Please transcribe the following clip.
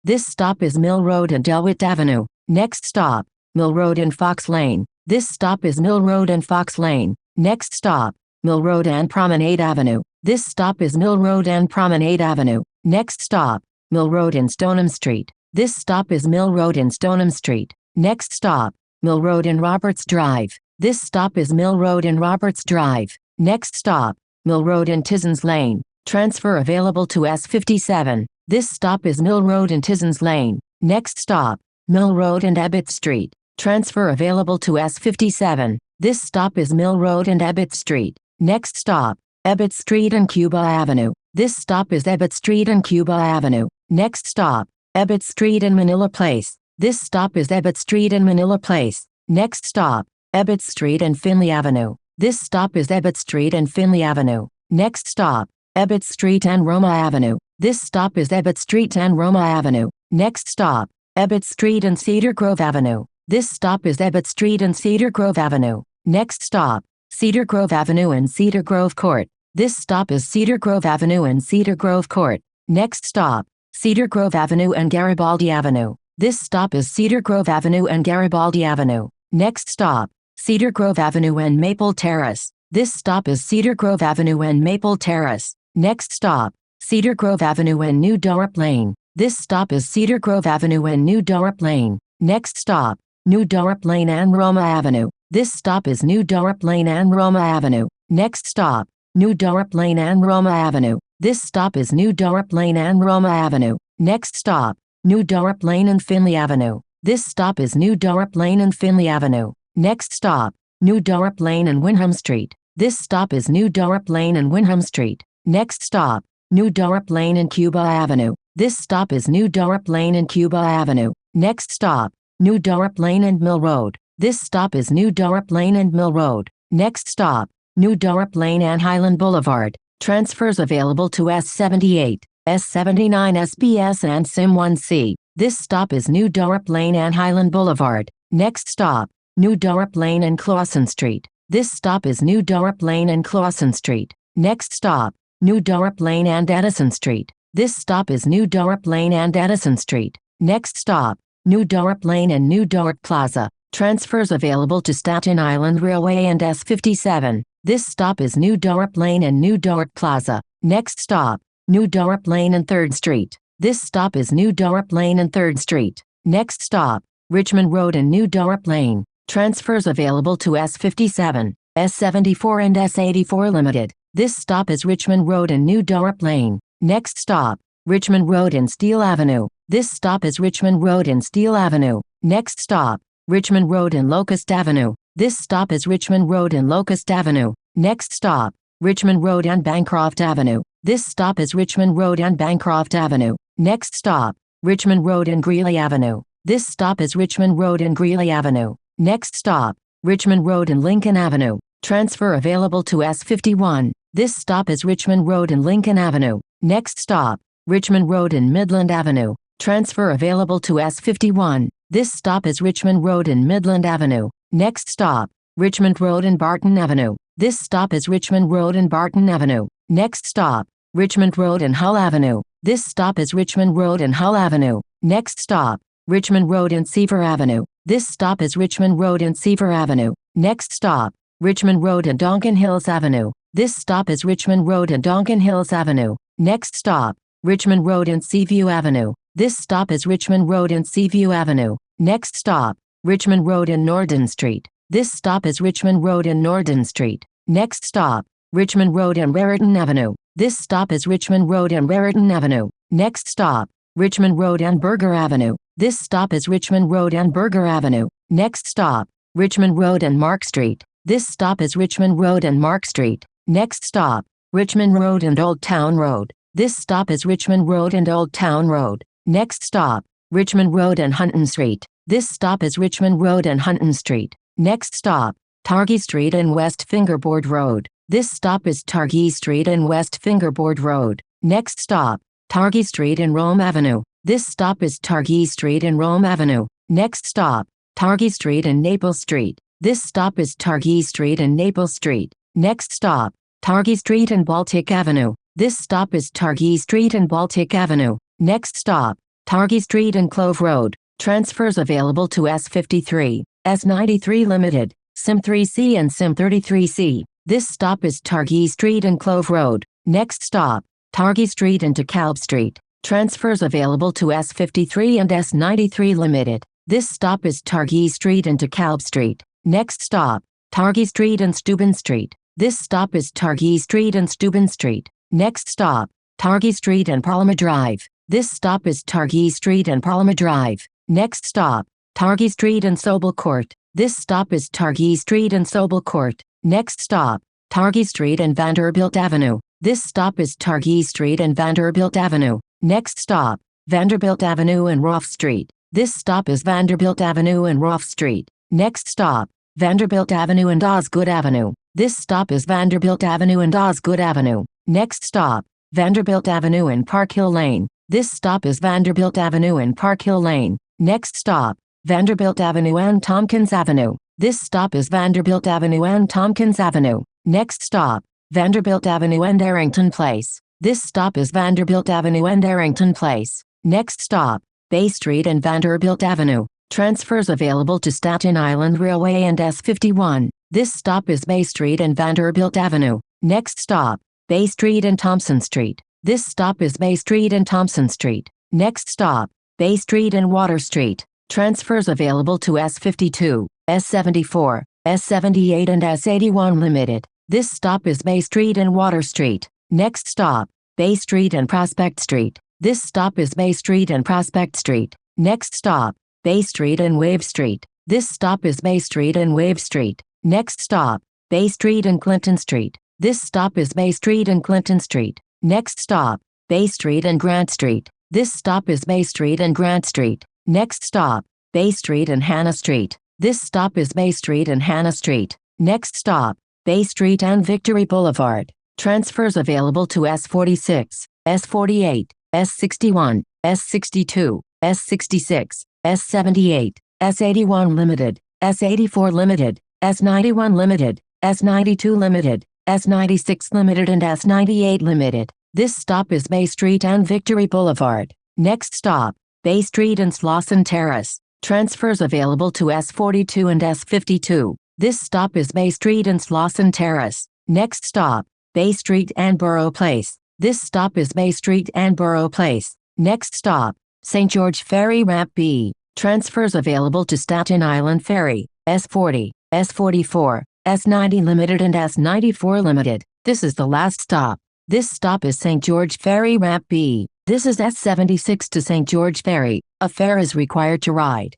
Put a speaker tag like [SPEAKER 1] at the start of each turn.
[SPEAKER 1] This stop is Mill Road and Delwitt Avenue. Next stop, Mill Road and Fox Lane. This stop is Mill Road and Fox Lane. Next stop, Mill Road and Promenade Avenue. This stop is Mill Road and Promenade Avenue. Next stop, Mill Road and Stoneham Street. This stop is Mill Road and Stoneham Street. Next stop, Mill Road and Roberts Drive. This stop is Mill Road and Roberts Drive. Next stop, Mill Road and Tizons Lane. Transfer available to S57. This stop is Mill Road and Tizons Lane. Next stop, Mill Road and Ebbett Street. Transfer available to S57. This stop is Mill Road and Ebbett Street. Next stop, Ebbett Street and Cuba Avenue. This stop is Ebbett Street and Cuba Avenue. Next stop, Ebbett Street and Manila Place. This stop is Ebbett Street and Manila Place. Next stop, Ebbett Street and Finley Avenue. This stop is Ebbett Street and Finley Avenue. Next stop, Ebbett Street and Roma Avenue. This stop is Ebbett Street and Roma Avenue. Next stop, Ebbett Street and Cedar Grove Avenue. This stop is Ebbett Street and Cedar Grove Avenue. Next stop, Cedar Grove Avenue and Cedar Grove Court. This stop is Cedar Grove Avenue and Cedar Grove Court. Next stop, Cedar Grove Avenue and Garibaldi Avenue. This stop is Cedar Grove Avenue and Garibaldi Avenue. Next stop, Cedar Grove Avenue and Maple Terrace. This stop is Cedar Grove Avenue and Maple Terrace. Next stop, Cedar Grove Avenue and New Dorp Lane. This stop is Cedar Grove Avenue and New Dorp Lane. Next stop, New Dorp Lane and Roma Avenue. This stop is New Dorp Lane and Roma Avenue. Next stop, New Dorp Lane and Roma Avenue. This stop is New Dorp Lane and Roma Avenue. Next stop, New Dorp Lane and Finley Avenue. This stop is New Dorp Lane and Finley Avenue. Next stop, New Dorp Lane and Windham Street. This stop is New Dorp Lane and Windham Street. Next stop, New Dorp Lane and Cuba Avenue. This stop is New Dorp Lane and Cuba Avenue. Next stop, New Dorp Lane and Mill Road. This stop is New Dorp Lane and Mill Road. Next stop, New Dorp Lane and Highland Boulevard. Transfers available to S78, S79 SBS and SIM1C. This stop is New Dorp Lane and Highland Boulevard. Next stop, New Dorp Lane and Clawson Street. This stop is New Dorp Lane and Clawson Street. Next stop, New Dorp Lane and Edison Street. This stop is New Dorp Lane and Edison Street. Next stop, New Dorp Lane and New Dorp Plaza. Transfers available to Staten Island Railway and S57. This stop is New Dorp Lane and New Dorp Plaza. Next stop, New Dorp Lane and 3rd Street. This stop is New Dorp Lane and 3rd Street. Next stop, Richmond Road and New Dorp Lane. Transfers available to S57, S74 and S84 Limited. This stop is Richmond Road and New Dorp Lane. Next stop, Richmond Road and Steele Avenue. This stop is Richmond Road and Steele Avenue. Next stop, Richmond Road and Locust Avenue. This stop is Richmond Road and Locust Avenue. Next stop, Richmond Road and Bancroft Avenue. This stop is Richmond Road and Bancroft Avenue. Next stop, Richmond Road and Greeley Avenue. This stop is Richmond Road and Greeley Avenue. Next stop, Richmond Road and Lincoln Avenue. Transfer available to S51. This stop is Richmond Road and Lincoln Avenue. Next stop, Richmond Road and Midland Avenue. Transfer available to S51. This stop is Richmond Road and Midland Avenue. Next stop, Richmond Road and Barton Avenue. This stop is Richmond Road and Barton Avenue. Next stop, Richmond Road and Hull Avenue. This stop is Richmond Road and Hull Avenue. Next stop, Richmond Road and Seaver Avenue. This stop is Richmond Road and Seaver Avenue. Next stop, Richmond Road and Donkin Hills Avenue. This stop is Richmond Road and Donkin Hills Avenue. Next stop, Richmond Road and Seaview Avenue. This stop is Richmond Road and Seaview Avenue. Next stop, Richmond Road and Norden Street. This stop is Richmond Road and Norden Street. Next stop, Richmond Road and Raritan Avenue. This stop is Richmond Road and Raritan Avenue. Next stop, Richmond Road and Berger Avenue. This stop is Richmond Road and Berger Avenue. Next stop, Richmond Road and Mark Street. This stop is Richmond Road and Mark Street. Next stop, Richmond Road and Old Town Road. This stop is Richmond Road and Old Town Road. Next stop, Richmond Road and Hunton Street. This stop is Richmond Road and Hunton Street. Next stop, Targhee Street and West Fingerboard Road. This stop is Targhee Street and West Fingerboard Road. Next stop, Targhee Street and Rome Avenue. This stop is Targhee Street and Rome Avenue. Next stop, Targhee Street and Naples Street. This stop is Targhee Street and Naples Street. Next stop, Targhee Street and Baltic Avenue. This stop is Targhee Street and Baltic Avenue. Next stop, Targhee Street and Clove Road. Transfers available to S53, S93 Limited, SIM3C and SIM33C. This stop is Targhee Street and Clove Road. Next stop, Targhee Street and DeKalb Street. Transfers available to S53 and S93 Limited. This stop is Targhee Street and DeKalb Street. Next stop, Targhee Street and Steuben Street. This stop is Targhee Street and Steuben Street. Next stop, Targhee Street and Parliament Drive. This stop is Targhee Street and Parliament Drive. Next stop, Targhee Street and Sobel Court. This stop is Targhee Street and Sobel Court. Next stop, Targhee Street and Vanderbilt Avenue. This stop is Targhee Street and Vanderbilt Avenue. Next stop, Vanderbilt Avenue and Rolfe Street. This stop is Vanderbilt Avenue and Rolfe Street. Next stop, Vanderbilt Avenue and Osgood Avenue. This stop is Vanderbilt Avenue and Osgood Avenue. Next stop, Vanderbilt Avenue and Park Hill Lane. This stop is Vanderbilt Avenue and Park Hill Lane. Next stop, Vanderbilt Avenue and Tompkins Avenue. This stop is Vanderbilt Avenue and Tompkins Avenue. Next stop, Vanderbilt Avenue and Arrington Place. This stop is Vanderbilt Avenue and Arrington Place. Next stop, Bay Street and Vanderbilt Avenue. Transfers available to Staten Island Railway and S51. This stop is Bay Street and Vanderbilt Avenue. Next stop, Bay Street and Thompson Street. This stop is Bay Street and Thompson Street. Next stop, Bay Street and Water Street. Transfers available to S52, S74, S78 and S81 Limited. This stop is Bay Street and Water Street. Next stop, Bay Street and Prospect Street. This stop is Bay Street and Prospect Street. Next stop, Bay Street and Wave Street. This stop is Bay Street and Wave Street. Next stop, Bay Street and Clinton Street. This stop is Bay Street and Clinton Street. Next stop, Bay Street and Grant Street. This stop is Bay Street and Grant Street. Next stop, Bay Street and Hannah Street. This stop is Bay Street and Hannah Street. Next stop, Bay Street and Victory Boulevard. Transfers available to S46, S48, S61, S62, S66, S78, S81 Limited, S84 Limited, S91 Limited, S92 Limited, S96 Limited and S98 Limited. This stop is Bay Street and Victory Boulevard. Next stop, Bay Street and Slauson Terrace. Transfers available to S42 and S52. This stop is Bay Street and Slauson Terrace. Next stop, Bay Street and Borough Place. This stop is Bay Street and Borough Place. Next stop, St. George Ferry Ramp B. Transfers available to Staten Island Ferry, S40, S44, S90 Limited and S94 Limited. This is the last stop. This stop is St. George Ferry Ramp B. This is S76 to St. George Ferry. A fare is required to ride.